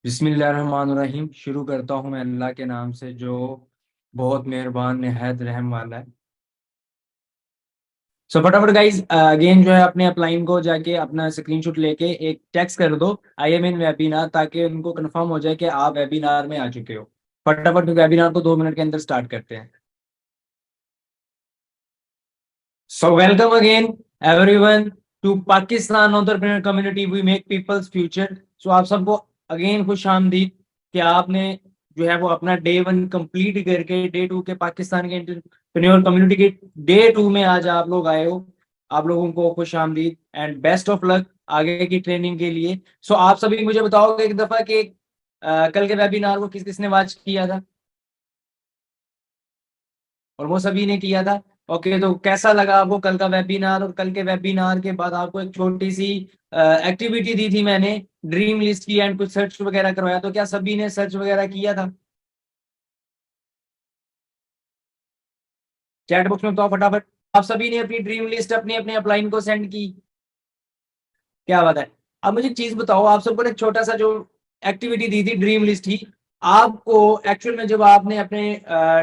बिस्मिल्लाहिर्रहमानिर्रहीम। शुरू करता हूँ मैं अल्लाह के नाम से जो बहुत मेहरबान निहायत रहम वाला है। सो फटाफट गाइज अगेन जो है अपने अपलाइन को जाके अपना स्क्रीनशॉट लेके एक टेक्स्ट कर दो आई एम इन वेबिनार, ताकि उनको कंफर्म हो जाए कि आप वेबिनार में आ चुके हो। फटाफट वेबिनार को 2 मिनट के अंदर स्टार्ट करते हैं। So welcome again everyone to Pakistan entrepreneur community we make people's future. So आप सबको अगेन खुश आमदीद कि आपने जो है वो अपना डे 1 कंप्लीट करके डे 2 के पाकिस्तान के एंटरप्रेन्योर कम्युनिटी के डे 2 में आज आप लोग आए हो। आप लोगों को खुश आमदीद एंड बेस्ट ऑफ लक आगे की ट्रेनिंग के लिए। सो आप सभी मुझे बताओगे एक दफा कि कल के वेबिनार को किस किसने वॉच किया था? और वो सभी ने किया था। ओके, तो कैसा लगा आपको कल का वेबिनार? और कल के वेबिनार के बाद आपको एक छोटी सी एक्टिविटी दी थी मैंने, ड्रीम लिस्ट की एंड कुछ सर्च वगैरह करवाया, तो क्या सभी ने सर्च वगैरह किया था? चैट बॉक्स में तो फटाफट आप सभी ने अपनी ड्रीम लिस्ट अपने अपने अपलाइन को सेंड की। क्या बात है। अब मुझे एक चीज बताओ, आप सबको ने एक छोटा सा जो एक्टिविटी दी थी ड्रीम लिस्ट की, आपको एक्चुअल में जब आपने अपने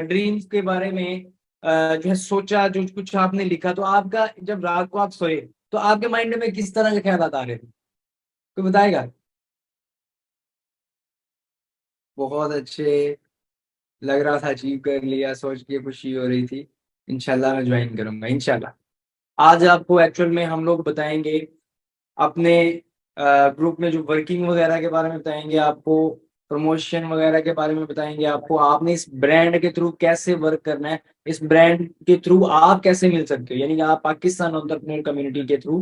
ड्रीम्स के बारे में जो है सोचा, जो कुछ आपने लिखा, तो आपका जब रात को आप सोए तो आपके माइंड में किस तरह के ख्याल आ रहे थे? कोई बताएगा? बहुत अच्छे। लग रहा था अचीव कर लिया, सोच के खुशी हो रही थी। इंशाल्लाह मैं ज्वाइन करूंगा इंशाल्लाह। आज आपको एक्चुअल में हम लोग बताएंगे अपने ग्रुप में जो वर्किंग वगैरह के बारे में बताएंगे आपको, प्रमोशन वगैरह के बारे में बताएंगे आपको, आपने इस ब्रांड के थ्रू कैसे वर्क करना है, इस ब्रांड के थ्रू आप कैसे मिल सकते हो, यानी कि आप पाकिस्तान एंटरप्रेन्योर कम्युनिटी के थ्रू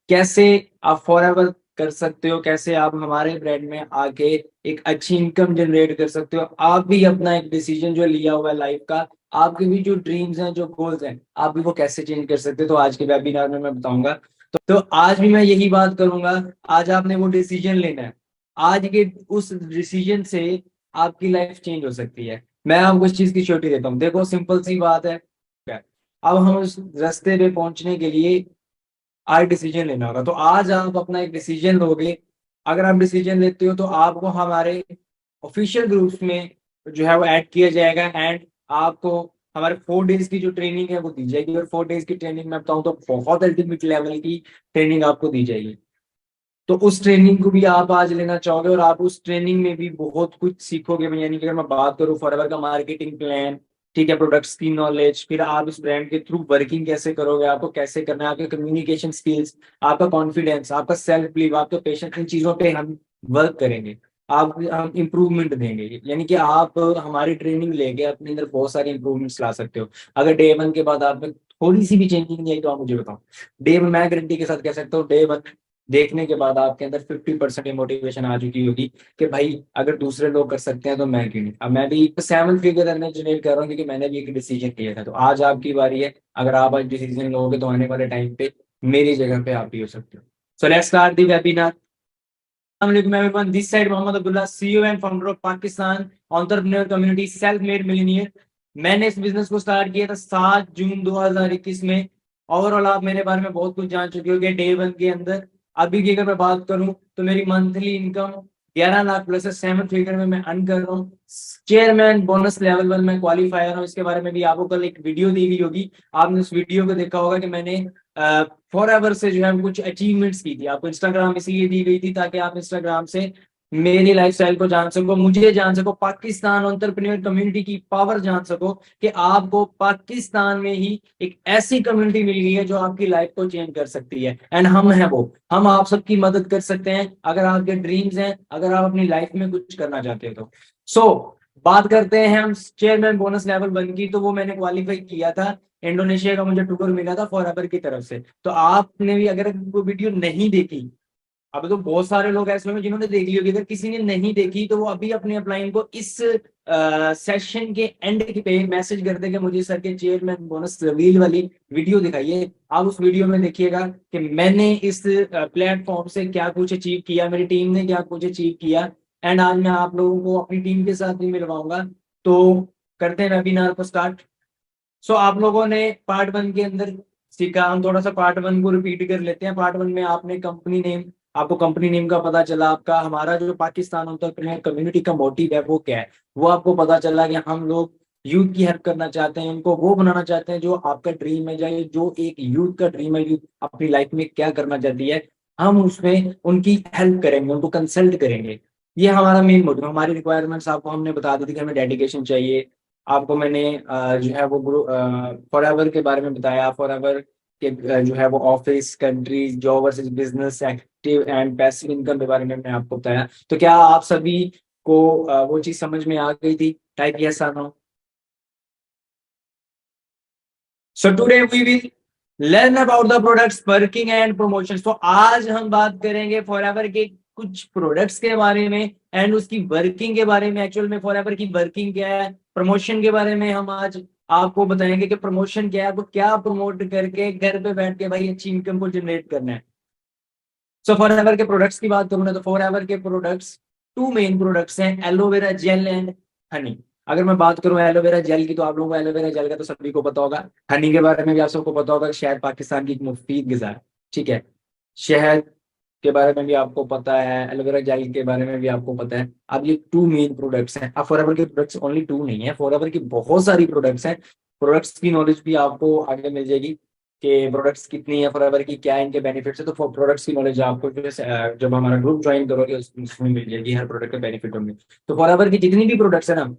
कैसे आप फॉरएवर कर सकते हो, कैसे आप हमारे ब्रांड में आके एक अच्छी इनकम जनरेट कर सकते हो। आप भी अपना एक डिसीजन जो लिया हुआ है लाइफ का, आपके भी जो ड्रीम्स हैं, जो गोल्स हैं, आप भी वो कैसे चेंज कर सकते हो, तो आज के वेबिनार में मैं बताऊंगा। तो आज भी मैं यही बात करूंगा। आज आपने वो डिसीजन लेना है। आज के उस डिसीजन से आपकी लाइफ चेंज हो सकती है। मैं आपको इस चीज की श्योरिटी देता हूँ। देखो सिंपल सी बात है, अब हम उस रास्ते पे पहुंचने के लिए आज डिसीजन लेना होगा। तो आज आप अपना एक डिसीजन लोगे। अगर आप डिसीजन लेते हो तो आपको हमारे ऑफिशियल ग्रुप्स में जो है वो ऐड किया जाएगा, एंड आपको हमारे 4 डेज की जो ट्रेनिंग है वो दी जाएगी। और 4 डेज की ट्रेनिंग में बताऊं तो बहुत अल्टीमेट लेवल की ट्रेनिंग आपको दी जाएगी। तो उस ट्रेनिंग को भी आप आज लेना चाहोगे, और आप उस ट्रेनिंग में भी बहुत कुछ सीखोगे। यानी कि अगर मैं बात करूँ फॉरएवर का मार्केटिंग प्लान, ठीक है, प्रोडक्ट्स की नॉलेज, फिर आप इस ब्रांड के थ्रू वर्किंग कैसे करोगे, आपको कैसे करना है, आपके कम्युनिकेशन स्किल्स, आपका कॉन्फिडेंस, आपका सेल्फ बिलीव, आपका पेशेंस, इन चीजों पे हम वर्क करेंगे। आप हम इम्प्रूवमेंट देंगे, यानी कि आप हमारी ट्रेनिंग लेके अपने अंदर बहुत सारे इंप्रूवमेंट्स ला सकते हो। अगर डे 1 के बाद आप में थोड़ी सी भी चेंजिंग नहीं आई तो आप मुझे बताओ। डे 1 मैं गारंटी के साथ कह सकता हूँ, डे 1 देखने के बाद आपके अंदर 50% मोटिवेशन आ चुकी होगी कि भाई अगर दूसरे लोग कर सकते हैं तो मैं क्यों नहीं। अब मैं भी 7 फिगर अर्निंग जनरेट कर रहा हूँ क्योंकि मैंने भी एक डिसीजन लिया था। तो आज आपकी बारी है। अगर आप आज डिसीजन लोगे तो आने वाले टाइम पे मेरी जगह पे आप भी हो सकते हो। So let's start the webinar. Assalamualaikum everyone. This side Mohammed Abdullah, CEO and founder of Pakistan Entrepreneur Community Self Made Millionaire। मैंने इस बिजनेस को स्टार्ट किया था 7 जून 2021 में। ओवरऑल आप मेरे बारे में बहुत कुछ जान चुके हो डे 1 के अंदर। अभी की अगर मैं बात करूं तो मेरी मंथली इनकम 11 लाख प्लस है। 7 फिगर में मैं अर्न कर रहा हूँ। चेयरमैन बोनस लेवल 1 में क्वालिफायर हूँ। इसके बारे में भी आपको कल एक वीडियो दी गई होगी, आपने उस वीडियो को देखा होगा कि मैंने फॉरएवर से जो है कुछ अचीवमेंट्स की थी। आपको इंस्टाग्राम इसलिए दी गई थी ताकि आप इंस्टाग्राम से मेरी लाइफस्टाइल को जान सको, मुझे जान सको, पाकिस्तान एंटरप्रेन्योर कम्युनिटी की पावर जान सको कि आपको पाकिस्तान में ही एक ऐसी कम्युनिटी मिल गई है जो आपकी लाइफ को चेंज कर सकती है। एंड हम हैं वो, हम आप सबकी मदद कर सकते हैं अगर आपके ड्रीम्स हैं, अगर आप अपनी लाइफ में कुछ करना चाहते हो तो। बात करते हैं हम चेयरमैन बोनस लेवल 1 की। तो वो मैंने क्वालिफाई किया था, इंडोनेशिया का मुझे टूर मिला था फॉरएवर की तरफ से। तो आपने भी अगर वो वीडियो नहीं देखी, अब तो बहुत सारे लोग ऐसे होंगे जिन्होंने देख ली होगी, अगर किसी ने नहीं देखी तो वो अभी अपने अपलाइन को इस सेशन के एंड पे मैसेज कर देंगे मुझे सर के चेयरमैन बोनस रिवील वाली वीडियो दिखाइए। आप उस वीडियो में देखिएगा कि मैंने इस प्लेटफॉर्म से क्या कुछ अचीव किया, मेरी टीम ने क्या कुछ अचीव किया। एंड आज मैं आप लोगों को अपनी टीम के साथ भी मिलवाऊंगा। तो करते हैं वेबिनार को स्टार्ट। आप लोगों ने पार्ट 1 के अंदर सीखा, हम थोड़ा सा पार्ट 1 को रिपीट कर लेते हैं। पार्ट 1 में आपने कंपनी नेम, आपको कंपनी नेम का पता चला, आपका हमारा जो पाकिस्तान एंटरप्रेन्योर कम्युनिटी का मोटिव है वो क्या है, वो आपको पता चला कि हम लोग यूथ की हेल्प करना चाहते हैं, उनको वो बनाना चाहते हैं जो आपका ड्रीम है, जाए जो एक यूथ का ड्रीम है, यूथ अपनी लाइफ में क्या करना चाहती है, हम उसमें उनकी हेल्प करेंगे, उनको कंसल्ट करेंगे। ये हमारा मेन मोटिव। हमारी रिक्वायरमेंट्स आपको हमने बता दी थी कि हमें डेडिकेशन चाहिए। आपको मैंने जो है वो फॉर एवर के बारे में बताया। फॉर एवर के जो है वो office, country, job versus business, active and passive income के बारे में मैंने आपको बताया। तो क्या आप सभी को वो चीज समझ में आ गई थी? टाइप यस और no. So today we will learn about the products working and promotion. तो आज हम बात करेंगे फॉरएवर के कुछ प्रोडक्ट्स के बारे में एंड उसकी वर्किंग के बारे में। एक्चुअल में फॉरएवर की वर्किंग क्या है, प्रमोशन के बारे में हम आज आपको बताएंगे कि प्रमोशन क्या है, आपको क्या प्रमोट करके घर पे बैठ के भाई अच्छी इनकम को जनरेट करना है। सो फॉरएवर के प्रोडक्ट्स की बात करूँ ना, तो फॉरएवर के प्रोडक्ट्स टू मेन प्रोडक्ट्स हैं, एलोवेरा जेल एंड हनी। अगर मैं बात करूं एलोवेरा जेल की, तो आप लोगों को एलोवेरा जेल का तो सभी को पता होगा। हनी के बारे में भी आप सबको पता होगा, शायद पाकिस्तान की एक मुफीद ग़िज़ा है। ठीक है। शहद के बारे में भी आपको पता है, एलोवेरा जेल के बारे में भी आपको पता है। अब ये टू मेन प्रोडक्ट्स हैं। अब फॉरएवर के प्रोडक्ट्स ओनली टू नहीं है, फॉरएवर की बहुत सारी प्रोडक्ट्स हैं। प्रोडक्ट्स की नॉलेज भी आपको आगे मिल जाएगी कि प्रोडक्ट्स कितनी है फॉरएवर की, क्या इनके बेनिफिट्स है। तो प्रोडक्ट्स की नॉलेज आपको जो है जब हमारा ग्रुप ज्वाइन करोगे उसमें मिल जाएगी, हर प्रोडक्ट के बेनिफिट होंगे। तो फॉरएवर की जितनी भी प्रोडक्ट्स है ना,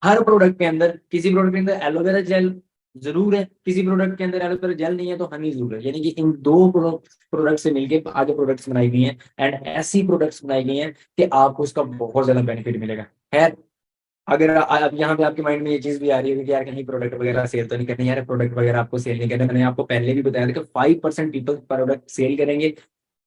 हर प्रोडक्ट के अंदर, किसी प्रोडक्ट के अंदर एलोवेरा जेल जरूर है, किसी प्रोडक्ट के अंदर एलोवेरा जेल नहीं है तो हनी जरूर है। यानी कि इन दो प्रोडक्ट से मिलके आगे प्रोडक्ट्स बनाई गई हैं एंड ऐसी प्रोडक्ट्स बनाई गई हैं कि आपको उसका बहुत ज्यादा बेनिफिट मिलेगा। खैर, अगर अब यहाँ पे आपके माइंड में ये चीज भी आ रही है कि यार कहीं प्रोडक्ट वगैरह सेल तो नहीं करनी, यार प्रोडक्ट वगैरह आपको सेल नहीं करना। मैंने आपको पहले भी बताया था कि 5% पीपल प्रोडक्ट सेल करेंगे,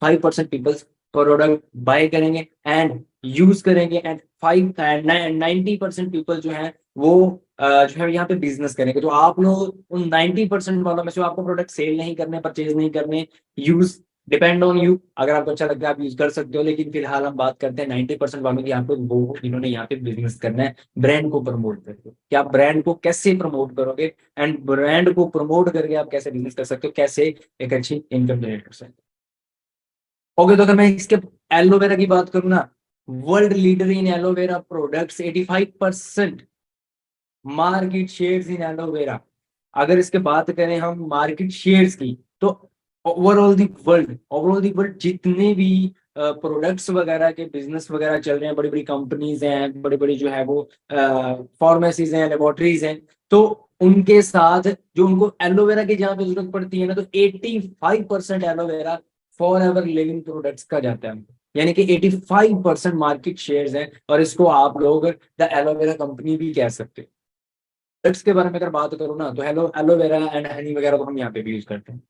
5% पीपल प्रोडक्ट बाय करेंगे एंड यूज करेंगे, एंड 90% पीपल जो है वो जो है यहाँ पे बिजनेस करेंगे। तो आप लोग उन 90% वालों में से आपको प्रोडक्ट सेल नहीं करने, परचेज नहीं करने, यूज डिपेंड ऑन यू। अगर आपको अच्छा लगता है आप यूज कर सकते हो, लेकिन फिलहाल हम बात करते हैं 90% वालों की। आपको वो जिन्होंने यहाँ पे बिजनेस करना है, ब्रांड को प्रमोट करके। कि आप ब्रांड को कैसे प्रमोट करोगे एंड ब्रांड को प्रमोट करके आप कैसे बिजनेस कर सकते हो, कैसे एक अच्छी इनकम जनरेट कर सकते हो। ओके, तो अगर मैं इसके एलोवेरा की बात करूँ ना, world leader in aloe vera products, 85% market shares in aloe vera. अगर इसके बात करें हम मार्केट शेयर्स की, तो ओवरऑल दी वर्ल्ड जितने भी प्रोडक्ट्स वगैरह के बिजनेस वगैरह चल रहे हैं, बड़ी बड़ी कंपनीज हैं, बड़ी बड़ी जो है वो फार्मेसीज हैं, लेबोरेटरीज हैं, तो उनके साथ जो उनको एलोवेरा की जहाँ पे जरूरत पड़ती है ना, तो 85% aloe vera for ever living products का जाता है। यानी कि 85% मार्केट शेयर्स हैं, और इसको आप लोग द एलोवेरा कंपनी भी कह सकते हैं। प्रोडक्ट्स के बारे में अगर बात करूँ ना, तो एलोवेरा एंड हनी वगैरह तो हम यहाँ पे भी यूज करते हैं।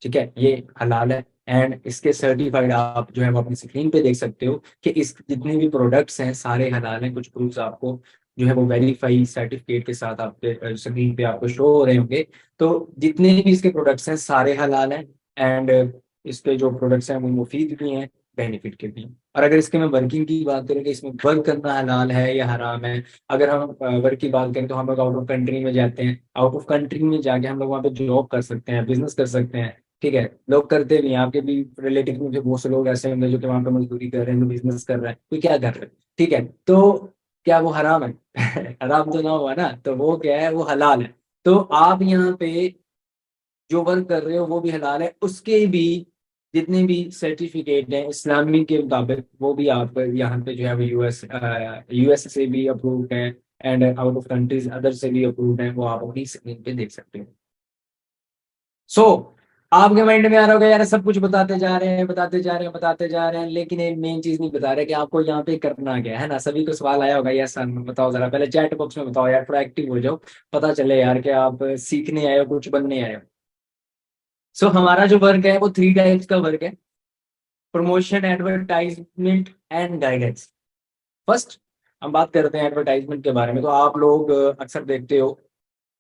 ठीक है, ये हलाल है एंड इसके सर्टिफाइड आप जो है वो अपनी स्क्रीन पे देख सकते हो कि इस जितने भी प्रोडक्ट्स हैं सारे हलाल हैं। कुछ प्रूफ्स आपको जो है वो वेरीफाई सर्टिफिकेट के साथ आपके स्क्रीन पे आपको शो हो रहे होंगे। तो जितने भी इसके प्रोडक्ट्स हैं सारे हलाल हैं एंड इसके जो प्रोडक्ट्स हैं वो मुफीद भी हैं, बेनिफिट के भी। और अगर इसके मैं वर्किंग की बात करें कि इसमें वर्क करना हलाल है या हराम है, अगर हम वर्क की बात करें तो हम लोग आउट ऑफ कंट्री में जाते हैं, आउट ऑफ कंट्री में जाके हम लोग वहाँ पे जॉब कर सकते हैं, बिजनेस कर सकते हैं। ठीक है, लोग करते भी हैं, आपके भी रिलेटिव में भी बहुत से लोग ऐसे होंगे जो कि वहाँ पे मजदूरी कर रहे हैं, बिजनेस कर रहे हैं, कोई क्या कर रहे हैं। ठीक है, तो क्या वो हराम है? हराम तो ना हुआ ना, तो वो क्या है, वो हलाल है। तो आप यहाँ पे जो वर्क कर रहे हो वो भी हलाल है, उसके भी जितने भी सर्टिफिकेट हैं इस्लामी के मुताबिक वो भी आप यहाँ पे जो है वो यूएस से भी अप्रूव्ड है and out of countries other से भी अप्रूव्ड है, वो आप अपनी स्क्रीन पे देख सकते हो। सो आपके माइंड में आ रहा होगा यार सब कुछ बताते जा रहे हैं, बताते जा रहे हैं, बताते जा रहे हैं, लेकिन एक मेन चीज नहीं बता रहे कि आपको यहाँ पे करना क्या है ना। सभी को सवाल आया होगा, यार सर बताओ जरा, पहले चैट बॉक्स में बताओ यार, थोड़ा एक्टिव हो जाओ, पता चले यार कि आप सीखने आए हो, कुछ बनने आए हो। सो हमारा जो वर्क है वो 3 टाइप्स का वर्क है, promotion, advertisement and guidance. First हम बात करते हैं एडवर्टाइजमेंट के बारे में। तो आप लोग अक्सर देखते हो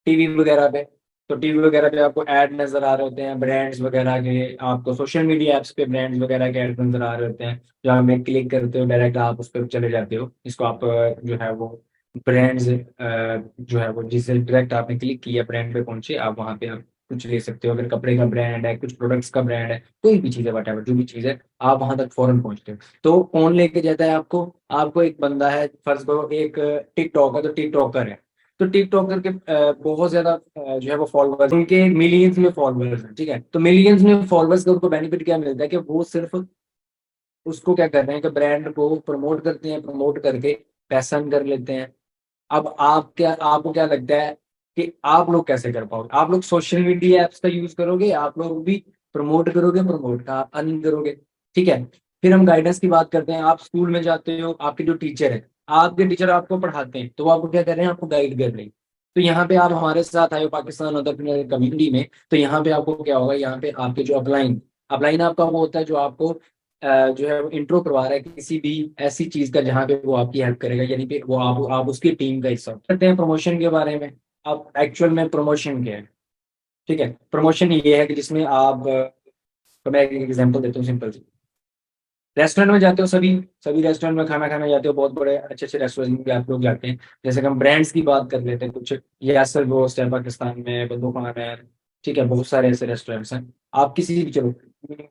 टीवी वगैरह पे, तो टीवी वगैरह पे आपको ऐड नजर आ रहे होते हैं ब्रांड्स वगैरह के, आपको सोशल मीडिया एप्स पे ब्रांड्स वगैरह के ऐड नजर आ रहे होते हैं। जहाँ में क्लिक करते हो डायरेक्ट आप उस पर चले जाते हो, इसको आप जो है वो ब्रांड्स जो है वो जिससे डायरेक्ट आपने क्लिक किया ब्रांड पे पहुंचे आप वहाँ पे आप कुछ ले सकते हो, अगर कपड़े का ब्रांड है, कुछ प्रोडक्ट्स का ब्रांड है, कोई भी चीज़ है, व्हाटएवर जो भी चीज़ है, आप वहाँ तक फ़ौरन पहुँचते हो। तो कौन लेके जाता है आपको? आपको एक बंदा है, फ़र्ज़ करो एक टिकटॉक है, तो टिकटॉकर है। तो टिकटॉकर के बहुत ज़्यादा जो है वो फॉलोवर्स, उनके मिलियंस में फॉलोवर्स हैं, ठीक है? तो मिलियंस में फॉलोवर्स का उनको बेनिफिट क्या मिलता है कि वो सिर्फ़ उसको क्या कर रहे हैं कि ब्रांड को प्रमोट करते हैं, प्रमोट करके पैसा अर्न कर लेते हैं। अब आपको क्या लगता है कि आप लोग कैसे कर पाओगे? आप लोग सोशल मीडिया ऐप्स का यूज़ करोगे, आप लोग भी प्रमोट करोगे, प्रमोट का अर्न करोगे, ठीक है? फिर हम गाइडेंस की बात करते हैं, आप स्कूल में जाते हो, आपके जो टीचर हैं, आपके टीचर आपको पढ़ाते हैं, तो वो आपको क्या कर रहे हैं? आपको गाइड कर रहे हैं। तो यहाँ पे आप हमारे साथ आए हो पाकिस्तान एंटरप्रेन्योर कम्युनिटी में, तो यहाँ पे आपको क्या होगा, यहाँ पे आपके जो अपलाइन अपलाइन आपका वो होता है जो आपको जो है वो इंट्रो करवा रहा है किसी भी ऐसी चीज़ का जहाँ पे वो आपकी हेल्प करेगा, यानी कि वो आप उसकी टीम का हिस्सा हो। करते हैं प्रमोशन के बारे में। अब एक्चुअल में प्रमोशन क्या है? ठीक है, प्रमोशन ये है कि जिसमें आप तो मैं एक एग्जांपल देता हूँ सिंपल सी। रेस्टोरेंट में जाते हो, सभी सभी रेस्टोरेंट में खाना खाने जाते हो, बहुत बड़े अच्छे-अच्छे रेस्टोरेंट में आप लोग जाते हैं। जैसे कि हम ब्रांड्स की बात कर लेते हैं, कुछ यासर रोस्ट है पाकिस्तान में, बंदू खान है, ठीक है, बहुत सारे ऐसे रेस्टोरेंट्स हैं। आप किसी भी चलो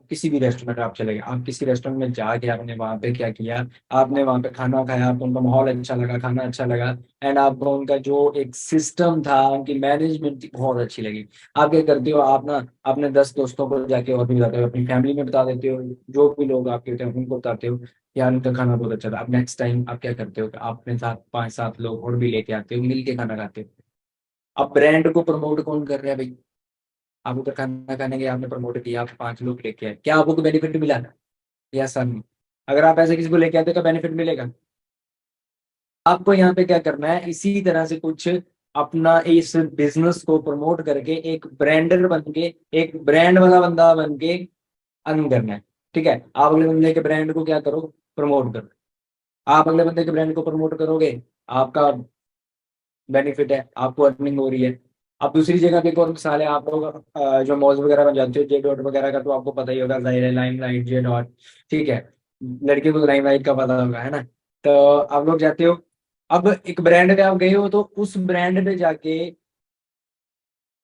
किसी भी रेस्टोरेंट आप चले गए, आप किसी रेस्टोरेंट में जाके आपने वहाँ पे क्या किया, आपने वहाँ पे खाना खाया, आपको उनका माहौल अच्छा लगा, खाना अच्छा लगा एंड आपको उनका जो एक सिस्टम था, उनकी मैनेजमेंट थी, बहुत अच्छी लगी। आप क्या करते हो, आप ना अपने 10 दोस्तों को जाके और भी बताते हो, अपनी फैमिली में बता देते हो, जो भी लोग आपके होते हैं उनको बताते हो, यार उनका खाना बहुत अच्छा था। अब नेक्स्ट टाइम आप क्या करते हो कि आप अपने साथ 5-7 लोग और भी लेके आते हो, मिल के खाना खाते हो। अब ब्रांड को प्रमोट कौन कर रहा है भाई? आप उधर खाना खाने गए, आपने प्रमोट किया, आप 5 लोग लेके आए, क्या आपको कोई बेनिफिट मिला? यस सर नहीं। अगर आप ऐसे किसी को लेके आते हो, तो बेनिफिट मिलेगा? आपको यहाँ पे क्या करना है, इसी तरह से कुछ अपना इस बिजनेस को प्रमोट करके एक ब्रांडर बन के, एक ब्रांड वाला बंदा बन के अर्न करना है, ठीक है? आप अगले बंदे के ब्रांड को क्या करो, प्रमोट करो। आप अगले बंदे के ब्रांड को प्रमोट करोगे, आपका बेनिफिट है, आपको अर्निंग हो रही है। अब दूसरी जगह पे एक और मिसाल है, आप लोग जो मॉल्स वगैरह में जाते हो, जे डॉट वगैरह का तो आपको पता ही होगा, जाहिर है, लाइमलाइट, जे डॉट, ठीक है, लड़कियों को लाइमलाइट का पता होगा, है ना? तो आप लोग जाते हो, अब एक ब्रांड पे आप गए हो, तो उस ब्रांड पे जाके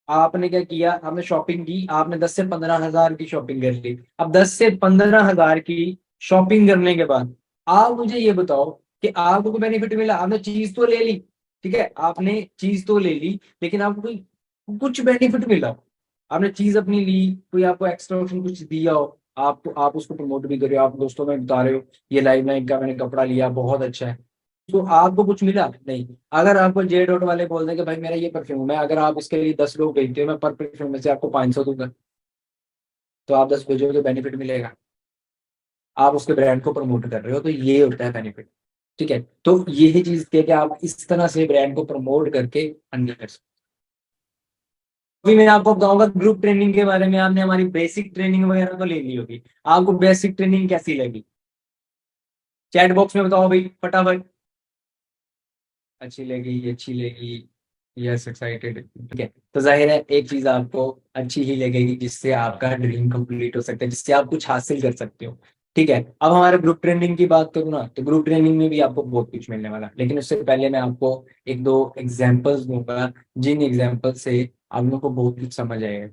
आपने क्या किया, आपने शॉपिंग की, आपने 10 से 15 हज़ार की शॉपिंग कर ली। अब 10 से 15 हज़ार की शॉपिंग करने के बाद आप मुझे ये बताओ कि आपको कोई बेनिफिट मिला? आपने चीज तो ले ली, ठीक है, आपने चीज तो ले ली, लेकिन आपको कोई कुछ बेनिफिट मिला? आपने चीज अपनी ली, कोई आपको एक्स्ट्रा ऑप्शन कुछ दिया हो, आप उसको प्रमोट भी कर रहे हो, आप दोस्तों में बता रहे हो, ये लाइव लाइन का मैंने कपड़ा लिया, बहुत अच्छा है, तो आपको कुछ मिला? नहीं। अगर आपको जे डॉट वाले बोल दें कि भाई मेरा ये परफ्यूम है, अगर आप इसके लिए 10 लोग भेजते हो, मैं पर परफ्यूम में से आपको 500 दूंगा, तो आप 10 भेजोगे, बेनिफिट मिलेगा? आप उसके ब्रांड को प्रमोट कर रहे हो, तो ये होता है बेनिफिट, ठीक है? तो यही चीज थी कि आप इस तरह से ब्रांड को प्रमोट करके अर्निंग कर सकते हो। अभी मैं आपको बताऊंगा ग्रुप ट्रेनिंग के बारे में। आपने हमारी बेसिक ट्रेनिंग वगैरह तो ले ली होगी, आपको बेसिक ट्रेनिंग कैसी लगी? चैट बॉक्स में बताओ भाई फटाफट। अच्छी लगी, अच्छी लगी, यस एक्साइटेड, ठीक है। तो जाहिर है एक चीज आपको अच्छी ही लगेगी, जिससे आपका ड्रीम कंप्लीट हो सकता है, जिससे आप कुछ हासिल कर सकते हो, ठीक है। अब हमारे ग्रुप ट्रेनिंग की बात करूँ ना, तो ग्रुप ट्रेनिंग में भी आपको बहुत कुछ मिलने वाला है, लेकिन उससे पहले मैं आपको एक दो एग्जाम्पल्स दूंगा, जिन एग्जाम्पल से आप लोगों को बहुत कुछ समझ आएगा।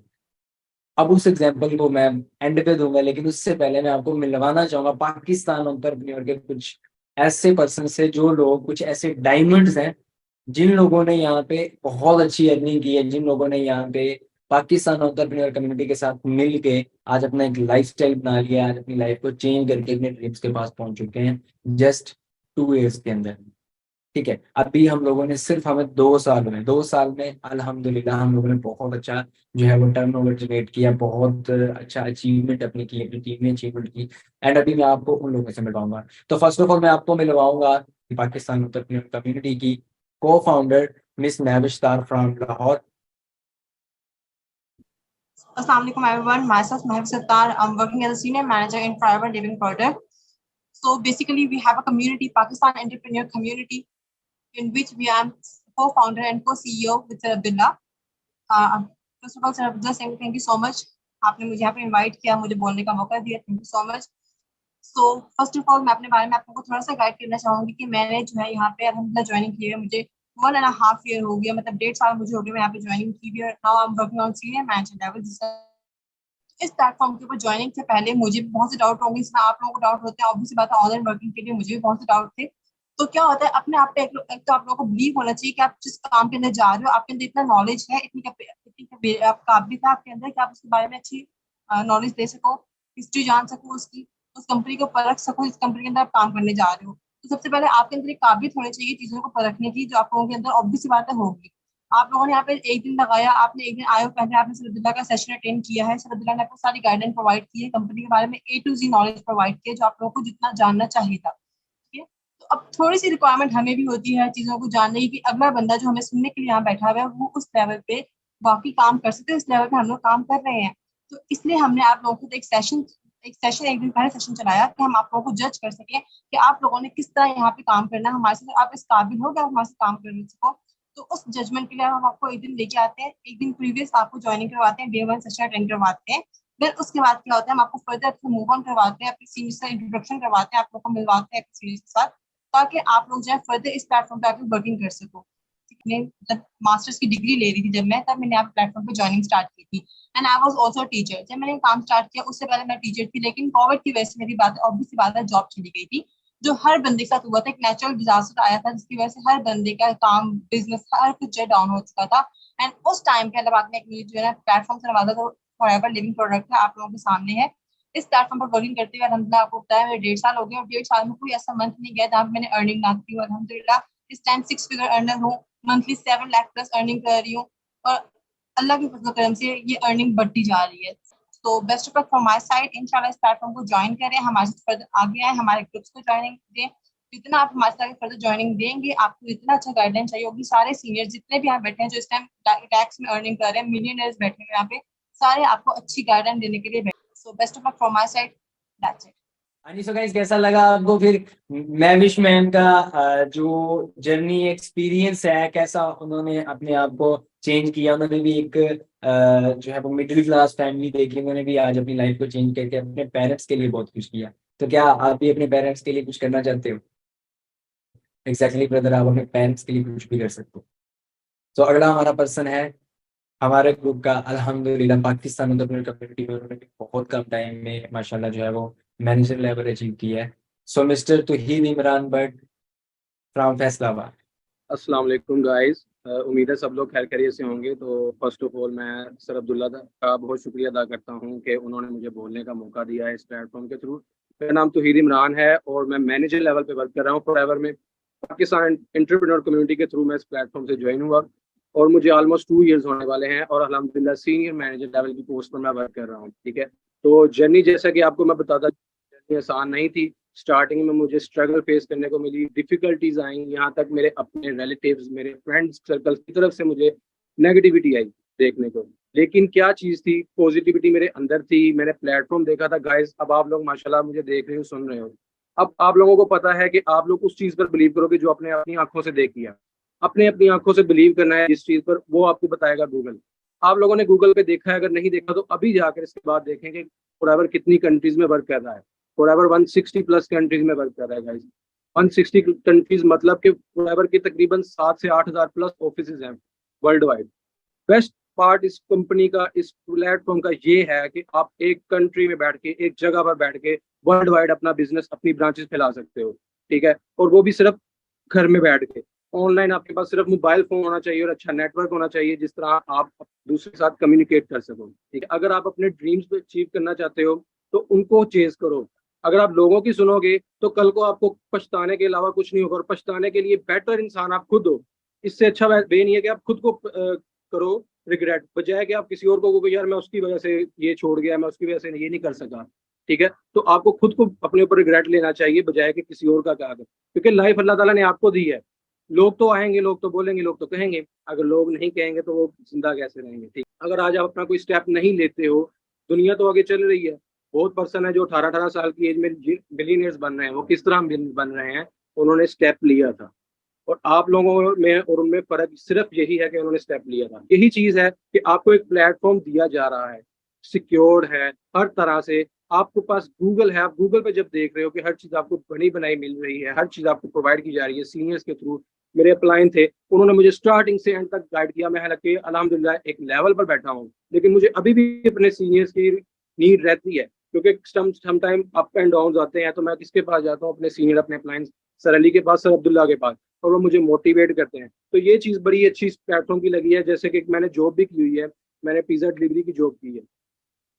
अब उस एग्जाम्पल को मैं एंड पे दूंगा, लेकिन उससे पहले मैं आपको मिलवाना चाहूंगा पाकिस्तान एंटरप्रेन्योर के कुछ ऐसे पर्सन से, जो लोग कुछ ऐसे डायमंड्स हैं, जिन लोगों ने यहाँ पे बहुत अच्छी अर्निंग की है, जिन लोगों ने यहाँ पे पाकिस्तान एंटरप्रेन्योर कम्युनिटी के साथ मिल के आज अपना एक लाइफस्टाइल बना लिया, आज अपनी लाइफ को चेंज करके अपने ड्रीम्स के पास पहुंच चुके हैं जस्ट 2 इयर्स के अंदर, ठीक है। अभी हम लोगों ने सिर्फ हमें 2 साल में अल्हम्दुलिल्लाह हम लोगों ने बहुत अच्छा जो है वो टर्नओवर जनरेट किया, बहुत अच्छा अचीवमेंट अपनी की, अपनी टीम ने अचीवमेंट की। एंड अभी मैं आपको उन लोगों से मिलवाऊंगा। तो फर्स्ट ऑफ ऑल मैं आपको मिलवाऊंगा पाकिस्तान कम्युनिटी की को founder Miss Mahvish from Lahore. Assalamualaikum everyone. Myself Mahib Sattar. I'm working as a senior manager in Forever Living Product. So basically, we have a community, Pakistan entrepreneur community, in which we are co-founder and co-CEO with Sir Abdullah. Uh, First of all, Sir Abdullah, saying thank you so much. आपने मुझे यहाँ पे invite किया, मुझे बोलने का मौका दिया, thank you so much. So first of all मैं अपने बारे में आपको थोड़ा सा गाइड करना चाहूंगी कि मैंने जो है यहाँ पे अल्हम्दुलिल्लाह ज्वाइनिंग की है मुझे 1.5 ईयर हो गया, मतलब 1.5 साल मुझे हो गया मैं यहाँ पे ज्वाइनिंग की भी, now I am working on senior manager level. इस प्लेटफॉर्म के ऊपर ज्वाइनिंग से पहले मुझे भी बहुत से डाउट होंगे, इसमें आप लोगों को डाउट होते हैं, ऑब्वियसली बात है, ऑनलाइन वर्किंग के लिए मुझे भी बहुत से डाउट थे। तो क्या होता है, अपने आप पे एक तो आप लोगों को बिलीव होना चाहिए कि आप जिस काम के अंदर जा रहे हो आपके अंदर इतना नॉलेज है, आप काबिलियत है आपके अंदर कि आप उसके बारे में अच्छी नॉलेज दे सको, हिस्ट्री जान सको उसकी, उस कंपनी को परख सको जिस कंपनी के अंदर आप काम करने जा रहे हो। तो सबसे पहले आपके अंदर एक काबिलियत होनी चाहिए चीजों को परखने की, जो आप लोगों के अंदर ऑब्वियस बात है होगी। आप लोगों ने यहाँ पे एक दिन लगाया, आपने एक दिन आए हो, पहले आपने सरदुल्ला का सेशन अटेंड किया है, सरदुल्ला ने आपको सारी गाइडेंस प्रोवाइड की है, कंपनी के बारे में A to Z knowledge provide किया जो आप लोगों को जितना जानना चाहिए था। ठीक है, तो अब थोड़ी सी रिक्वायरमेंट हमें भी होती है चीजों को जानने की कि अगला बंदा जो हमें सुनने के लिए यहाँ बैठा हुआ है वो उस लेवल पे बाकी काम कर सकते हैं, इस लेवल पे हम लोग काम कर रहे हैं। तो इसलिए हमने आप लोगों को एक दिन पहले सेशन चलाया कि हम आप लोगों को जज कर सकें कि आप लोगों ने किस तरह यहाँ पे काम करना है हमारे साथ, आप इस काबिल हो कि आप हमारे साथ काम कर सको। तो उस जजमेंट के लिए हम आपको एक दिन लेके आते हैं, एक दिन प्रीवियस आपको ज्वाइनिंग करवाते हैं, Day 1 सेशन अटेंड करवाते हैं। फिर उसके बाद क्या होता है, हम आपको फर्दर मूव ऑन करवाते हैं, अपने सीनियर से इंट्रोडक्शन करवाते हैं, आप लोग को मिलवाते हैं अपने सीनियर के साथ, ताकि आप लोग जो है फर्दर इस प्लेटफॉर्म पे आके वर्किंग कर सको। मैं जब मास्टर्स की डिग्री ले रही थी जब मैं, तब मैंने आप प्लेटफॉर्म पे ज्वाइनिंग स्टार्ट की थी, and I was also teacher. जब मैंने काम स्टार्ट किया उससे पहले मैं टीचर थी, लेकिन कोविड की वजह से मेरी बात ऑब्वियसली बात है जॉब चली गई थी, जो हर बंदे के साथ हुआ था, एक नेचुरल डिजास्टर आया था जिसकी वजह से हर बंदे का काम, बिजनेस, हर कुछ डाउन हो चुका था। एंड उस टाइम पे अगर आपने एक जो है ना प्लेटफॉर्म से नवाजा, तो फॉरएवर लिविंग प्रोडक्ट है, आप लोगों के सामने है। इस प्लेटफॉर्म पर वर्किंग करते हुए अल्हम्दुलिल्लाह आपको बताया मेरे 1.5 साल हो गए, और 1.5 साल में कोई ऐसा मंथ नहीं गया जहाँ पे मैंने अर्निंग ना की हो। अल्हम्दुलिल्लाह इस टाइम 6 फिगर अर्नर हूँ, मंथली 7 लाख प्लस अर्निंग कर रही हूँ, और अल्लाह के फजल करम से ये अर्निंग बढ़ती जा रही है। तो best of luck from my side, इंशाल्लाह इस प्लेटफॉर्म को ज्वाइन करें, हमारे साथ फर्दर आगे आए, हमारे ग्रुप्स को ज्वाइनिंग दें। जितना आप हमारे साथ फर्दर ज्वाइनिंग देंगे आपको इतना अच्छा गाइडलाइन चाहिए होगी। सारे सीनियर जितने भी यहाँ बैठे हैं जो इस टाइम टैक्स में अर्निंग कर रहे हैं, मिलियनर्स बैठे हैं यहाँ पे, सारे आपको अच्छी गाइडलाइन देने के लिए बैठे। So best of luck from my side, that's it. हाँ जी, सो गाइस कैसा लगा आपको फिर मैविश मैन का जो जर्नी एक्सपीरियंस है, कैसा उन्होंने अपने आप को चेंज किया। उन्होंने भी एक जो है वो मिडिल क्लास फैमिली देखी, उन्होंने भी आज अपनी लाइफ को चेंज करके अपने पेरेंट्स के लिए बहुत कुछ किया। तो क्या आप भी अपने पेरेंट्स के लिए कुछ करना चाहते हो? एग्जैक्टली ब्रदर, आप अपने पेरेंट्स के लिए कुछ भी कर सकते हो। तो अगला हमारा पर्सन है हमारे ग्रुप का, अल्हम्दुलिल्लाह पाकिस्तान एंटरप्रेन्योर कम्युनिटी में उन्होंने भी बहुत कम टाइम में माशाल्लाह जो है वो मैनेजर लेवल अचीव किया है। सो mister Towhid Imran but from Faisalabad. अस्सलाम वालेकुम गाइस। उम्मीद है सब लोग खैर खैरियत से होंगे। तो फर्स्ट ऑफ ऑल मैं सर अब्दुल्ला का बहुत शुक्रिया अदा करता हूं कि उन्होंने मुझे बोलने का मौका दिया है इस प्लेटफॉर्म के थ्रू। मेरा नाम तौहीद इमरान है और मैं मैनेजर लेवल पे वर्क कर रहा हूं फॉरएवर में। पाकिस्तान एंटरप्रेन्योर कम्युनिटी के थ्रू मैं इस प्लेटफॉर्म से ज्वाइन हुआ और मुझे ऑलमोस्ट 2 इयर्स होने वाले हैं और अल्हम्दुलिल्लाह सीनियर मैनेजर लेवल की पोस्ट पर मैं वर्क कर रहा हूँ। ठीक है, तो जर्नी जैसा कि आपको मैं बताता, जर्नी आसान नहीं थी। स्टार्टिंग में मुझे स्ट्रगल फेस करने को मिली, डिफिकल्टीज आई, यहाँ तक मेरे अपने रिलेटिव्स, मेरे फ्रेंड्स सर्कल की तरफ से मुझे नेगेटिविटी आई देखने को। लेकिन क्या चीज़ थी, पॉजिटिविटी मेरे अंदर थी। मैंने प्लेटफॉर्म देखा था गाइस, अब आप लोग माशाल्लाह मुझे देख रहे हो, सुन रहे हो। अब आप लोगों को पता है कि आप लोग उस चीज़ पर बिलीव करोगे जो आपने अपनी आंखों से देखी है। अपने अपनी आंखों से बिलीव करना है जिस चीज़ पर, वो आपको बताएगा गूगल। आप लोगों ने गूगल पे देखा है, अगर नहीं देखा तो अभी जाकर इसके बाद देखेंगे फॉरएवर कितनी कंट्रीज में वर्क कर रहा है। फॉरएवर 160 प्लस कंट्रीज में वर्क कर रहा है गाइस। 160 कंट्रीज मतलब कि फॉरएवर की तकरीबन 7 से 8 हज़ार प्लस ऑफिसेज हैं वर्ल्ड वाइड। बेस्ट पार्ट इस कंपनी का, इस प्लेटफॉर्म का ये है कि आप एक कंट्री में बैठ के, एक जगह पर बैठ के वर्ल्ड वाइड अपना बिजनेस, अपनी ब्रांचेस फैला सकते हो। ठीक है, और वो भी सिर्फ घर में बैठ के ऑनलाइन। आपके पास सिर्फ मोबाइल फोन होना चाहिए और अच्छा नेटवर्क होना चाहिए जिस तरह आप दूसरे के साथ कम्युनिकेट कर सको। ठीक है, अगर आप अपने ड्रीम्स को अचीव करना चाहते हो तो उनको चेज करो। अगर आप लोगों की सुनोगे तो कल को आपको पछताने के अलावा कुछ नहीं होगा, और पछताने के लिए बेटर इंसान आप खुद हो। इससे अच्छा वे नहीं है कि आप खुद को करो रिग्रेट, बजाय कि आप किसी और को यार मैं उसकी वजह से ये छोड़ गया, मैं उसकी वजह से ये नहीं कर सका। ठीक है, तो आपको खुद को अपने ऊपर रिग्रेट लेना चाहिए बजाय कि किसी और का क्या, क्योंकि लाइफ अल्लाह ताला ने आपको दी है। लोग तो आएंगे, लोग तो बोलेंगे, लोग तो कहेंगे, अगर लोग नहीं कहेंगे तो वो जिंदा कैसे रहेंगे। ठीक, अगर आज आप अपना कोई स्टेप नहीं लेते हो, दुनिया तो आगे चल रही है। बहुत पर्सन है जो 18-18 साल की एज में बिलियनियर्स बन रहे हैं। वो किस तरह बन रहे हैं? उन्होंने स्टेप लिया था। और आप लोगों में और उनमें फर्क सिर्फ यही है कि उन्होंने स्टेप लिया था। यही चीज है कि आपको एक प्लेटफॉर्म दिया जा रहा है, सिक्योर्ड है हर तरह से। आपके पास गूगल है, आप गूगल पे जब देख रहे हो कि हर चीज आपको बनी बनाई मिल रही है, हर चीज आपको प्रोवाइड की जा रही है सीनियर्स के थ्रू, मेरे अपलाइन थे, उन्होंने मुझे स्टार्टिंग से एंड तक गाइड किया। मैं हालांकि अल्हम्दुलिल्लाह एक लेवल पर बैठा हूँ, लेकिन मुझे अभी भी अपने सीनियर्स की नीड रहती है, क्योंकि some time up and down आते हैं। तो मैं किसके पास जाता हूँ? अपने सीनियर, अपने अपलाइन सर अली के पास, सर अब्दुल्ला के पास, और वो मुझे मोटिवेट करते हैं। तो ये चीज़ बड़ी अच्छी इस प्लेटफॉर्म की लगी है। जैसे कि मैंने जॉब भी की हुई है, मैंने पिज़्ज़ा डिलीवरी की जॉब की है।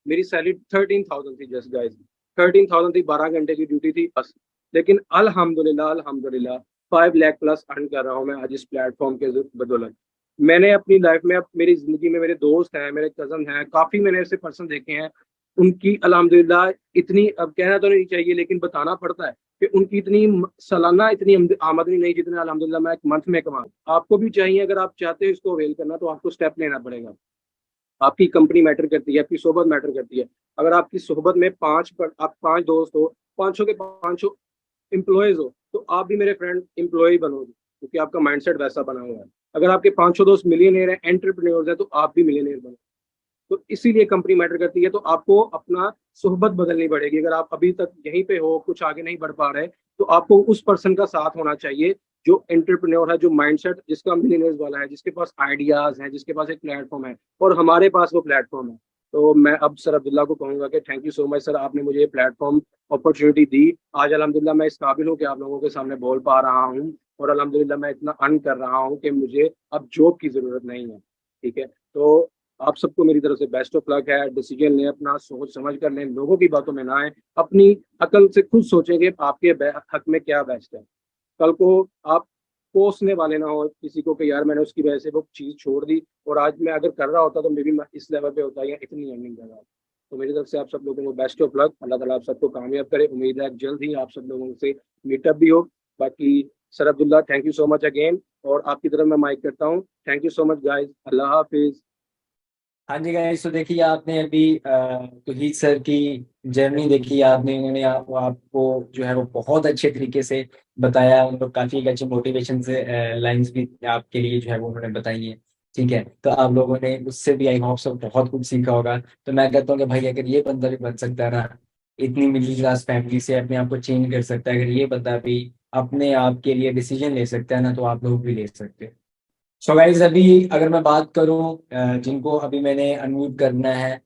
मेरी सैलरी 13,000 थी, जस्ट गाइस 13,000 थी, 12 घंटे की ड्यूटी थी बस। लेकिन अल्हम्दुलिल्लाह अल्हम्दुलिल्लाह 5 लाख प्लस अर्न कर रहा हूँ मैं आज इस प्लेटफॉर्म के बदौलत। मैंने अपनी लाइफ में, अब मेरी जिंदगी में मेरे दोस्त हैं, मेरे कजन हैं, काफी मैंने ऐसे पर्सन देखे हैं, उनकी अल्हम्दुलिल्लाह इतनी, अब कहना तो नहीं चाहिए लेकिन बताना पड़ता है कि उनकी इतनी सालाना इतनी आमदनी नहीं जितने अल्हम्दुलिल्लाह मैं एक मंथ में कमा। आपको भी चाहिए, अगर आप चाहते हो इसको अवेल करना, तो आपको स्टेप लेना पड़ेगा। आपकी कंपनी मैटर करती है, आपकी सोहबत मैटर करती है। अगर आपकी सोहबत में आप 5 दोस्त हो, 500 के 500 एम्प्लॉयज हो, तो आप भी मेरे फ्रेंड एम्प्लॉय बनोगे, क्योंकि आपका माइंडसेट वैसा बना हुआ है। अगर आपके 500 दोस्त मिलियनेयर हैं, एंटरप्रेन्योर्स हैं, तो आप भी मिलियनेयर बनो। तो इसीलिए कंपनी मैटर करती है। तो आपको अपना सोहबत बदलनी पड़ेगी। अगर आप अभी तक यहीं पे हो, कुछ आगे नहीं बढ़ पा रहे, तो आपको उस पर्सन का साथ होना चाहिए जो एंटरप्रेन्योर है, जो माइंडसेट जिसका मिलियनेयर्स वाला है, जिसके पास आइडियाज हैं, जिसके पास एक प्लेटफॉर्म है, और हमारे पास वो प्लेटफॉर्म है। तो मैं अब सर अब्दुल्ला को कहूंगा कि thank you so much sir, आपने मुझे ये प्लेटफॉर्म अपॉर्चुनिटी दी। आज अल्हम्दुलिल्लाह मैं इस काबिल हूँ कि आप लोगों के सामने बोल पा रहा हूँ, और अल्हम्दुलिल्लाह मैं इतना अर्न कर रहा हूँ कि मुझे अब जॉब की ज़रूरत नहीं है। ठीक है, तो आप सबको मेरी तरफ से बेस्ट ऑफ लक है। डिसीजन लें अपना, सोच समझ कर लें, लोगों की बातों में ना आए, अपनी अकल से खुद सोचेंगे आपके हक में क्या बेस्ट है। कल को आप कोसने वाले ना हो किसी को कि यार मैंने उसकी वजह से वो चीज़ छोड़ दी, और आज मैं अगर कर रहा होता तो मे बी मैं इस लेवल पे होता या इतनी अर्निंग कर रहा होता। तो मेरी तरफ से आप सब लोगों को बेस्ट ऑफ लक। अल्लाह ताला आप सबको कामयाब करे। उम्मीद है जल्द ही आप सब लोगों से मीटअप भी हो। बाकी sir Abdullah, thank you so much again, और आपकी तरफ मैं माइक करता हूँ। Thank you so much guys, Allah हाफिज। हाँ जी गाइस, तो देखिए आपने अभी तौहीद सर की जर्नी देखी आपने। उन्होंने आपको जो है वो बहुत अच्छे तरीके से बताया। उन लोग काफ़ी एक अच्छे मोटिवेशन से लाइंस भी आपके लिए जो है वो उन्होंने बताई हैं। ठीक है, तो आप लोगों ने उससे भी आई होप सब बहुत कुछ सीखा होगा। तो मैं कहता हूँ कि भाई अगर ये बंदा भी बन सकता है ना, इतनी मिडिल क्लास फैमिली से अपने आप को चेंज कर सकता है, अगर ये बंदा भी अपने आप के लिए डिसीजन ले सकता है ना, तो आप लोग भी ले सकते हैं। सो गाइज, अभी अगर मैं बात करूं जिनको अभी मैंने अनम्यूट करना है,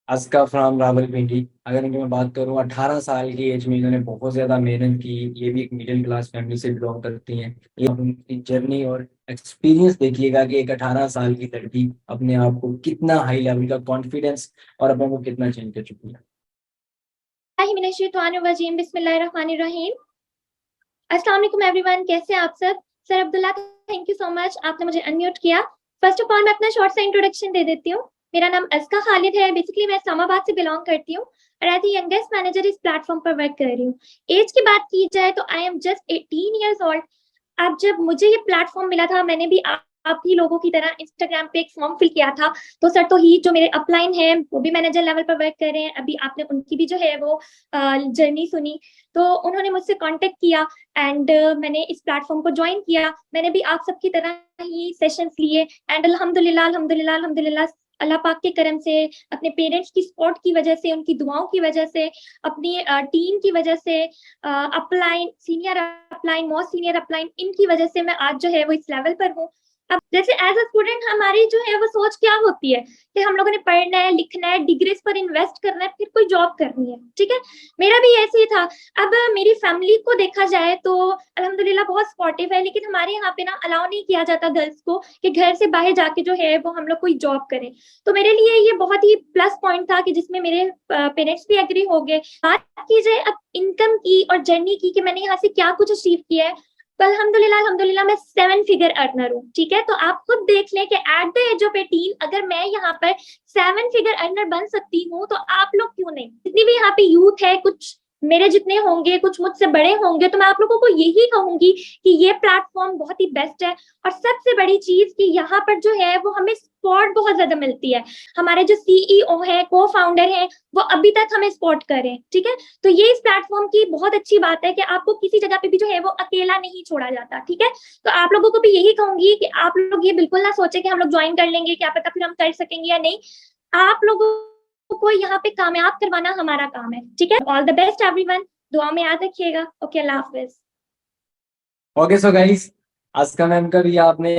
अस्का फ्रॉम रावलपिंडी। अगर इनकी मैं बात करूं, 18 साल की एज में इन्होंने बहुत ज़्यादा मेहनत की। ये भी एक मिडिल क्लास फैमिली से बिलोंग करती हैं। ये आप उनकी जर्नी और एक्सपीरियंस देखिएगा कि एक 18 साल की लड़की अपने आप को कितना हाई लेवल का कॉन्फिडेंस और अपने को कितना चेंज कर चुकी है। बिस्मिल्लाहिर्रहमानिर्रहीम। अस्सलाम वालेकुम एवरीवन, कैसे हैं आप सब? Sir Abdullah, thank you so much, आपने मुझे अनम्यूट किया। फर्स्ट ऑफ ऑल मैं अपना शॉर्ट सा इंट्रोडक्शन दे देती हूँ। मेरा नाम अस्का खालिद है। बेसिकली मैं इस्लामाबाद से बिलोंग करती हूँ और एज ए यंगेस्ट मैनेजर इस प्लेटफॉर्म पर वर्क कर रही हूँ। एज की बात की जाए तो I am just 18 years old. अब जब मुझे ये प्लेटफॉर्म मिला था, मैंने भी आप ही लोगों की तरह इंस्टाग्राम पे एक फॉर्म फिल किया था। तो सर तो ही जो मेरे अपलाइन है वो भी मैनेजर लेवल पर वर्क कर रहे हैं। अभी आपने उनकी भी जो है वो जर्नी सुनी, तो उन्होंने मुझसे कांटेक्ट किया एंड मैंने इस प्लेटफॉर्म को ज्वाइन किया। मैंने भी आप सबकी तरह ही सेशंस लिए एंड अल्हम्दुलिल्लाह अल्हम्दुलिल्लाह अल्हम्दुलिल्लाह अल्लाह पाक के करम से, अपने पेरेंट्स की सपोर्ट की वजह से, उनकी दुआओं की वजह से, अपनी टीम की वजह से, upline, senior upline, most senior upline, इनकी वजह से मैं आज जो है वो इस लेवल पर हूँ। अब जैसे एज अ स्टूडेंट हमारी जो है वो सोच क्या होती है कि हम लोगों ने पढ़ना है, लिखना है, डिग्रीज पर इन्वेस्ट करना है, फिर कोई जॉब करनी है। ठीक है, मेरा भी ऐसे ही था। अब मेरी फैमिली को देखा जाए तो अल्हम्दुलिल्लाह बहुत सपोर्टिव है, लेकिन हमारे यहाँ पे ना अलाउ नहीं किया जाता गर्ल्स को कि घर से बाहर जाके जो है वो हम लोग कोई जॉब करें। तो मेरे लिए ये बहुत ही प्लस पॉइंट था कि जिसमें मेरे पेरेंट्स भी एग्री हो गए। बात की जाए अब इनकम की और जर्नी की कि मैंने यहाँ से क्या कुछ अचीव किया है, तो अल्हम्दुलिल्लाह अल्हम्दुलिल्लाह मैं 7 फिगर अर्नर हूँ। ठीक है, तो आप खुद देख लें कि एट द एज ऑफ 18 अगर मैं यहाँ पर 7 फिगर अर्नर बन सकती हूँ, तो आप लोग क्यों नहीं? जितनी भी यहाँ पे यूथ है, कुछ मेरे जितने होंगे, कुछ मुझसे बड़े होंगे, तो मैं आप लोगों को यही कहूंगी कि ये प्लेटफॉर्म बहुत ही बेस्ट है। और सबसे बड़ी चीज कि यहाँ पर जो है वो हमें सपोर्ट बहुत ज्यादा मिलती है। हमारे जो सीईओ है, को फाउंडर है, वो अभी तक हमें सपोर्ट करें। ठीक है, तो ये इस प्लेटफॉर्म की बहुत अच्छी बात है कि आपको किसी जगह पे भी जो है वो अकेला नहीं छोड़ा जाता। ठीक है, तो आप लोगों को भी यही कहूंगी कि आप लोग ये बिल्कुल ना सोचे कि हम लोग ज्वाइन कर लेंगे, क्या पता फिर हम कर सकेंगे या नहीं। आप लोगों को यहाँ पे कामयाब करवाना हमारा काम है। ठीक है, ऑल द बेस्ट एवरीवन, दुआ में याद रखिएगा। ओके, अल्लाह हाफिज। ओके, सो गाइस, आस्का मैम का भी आपने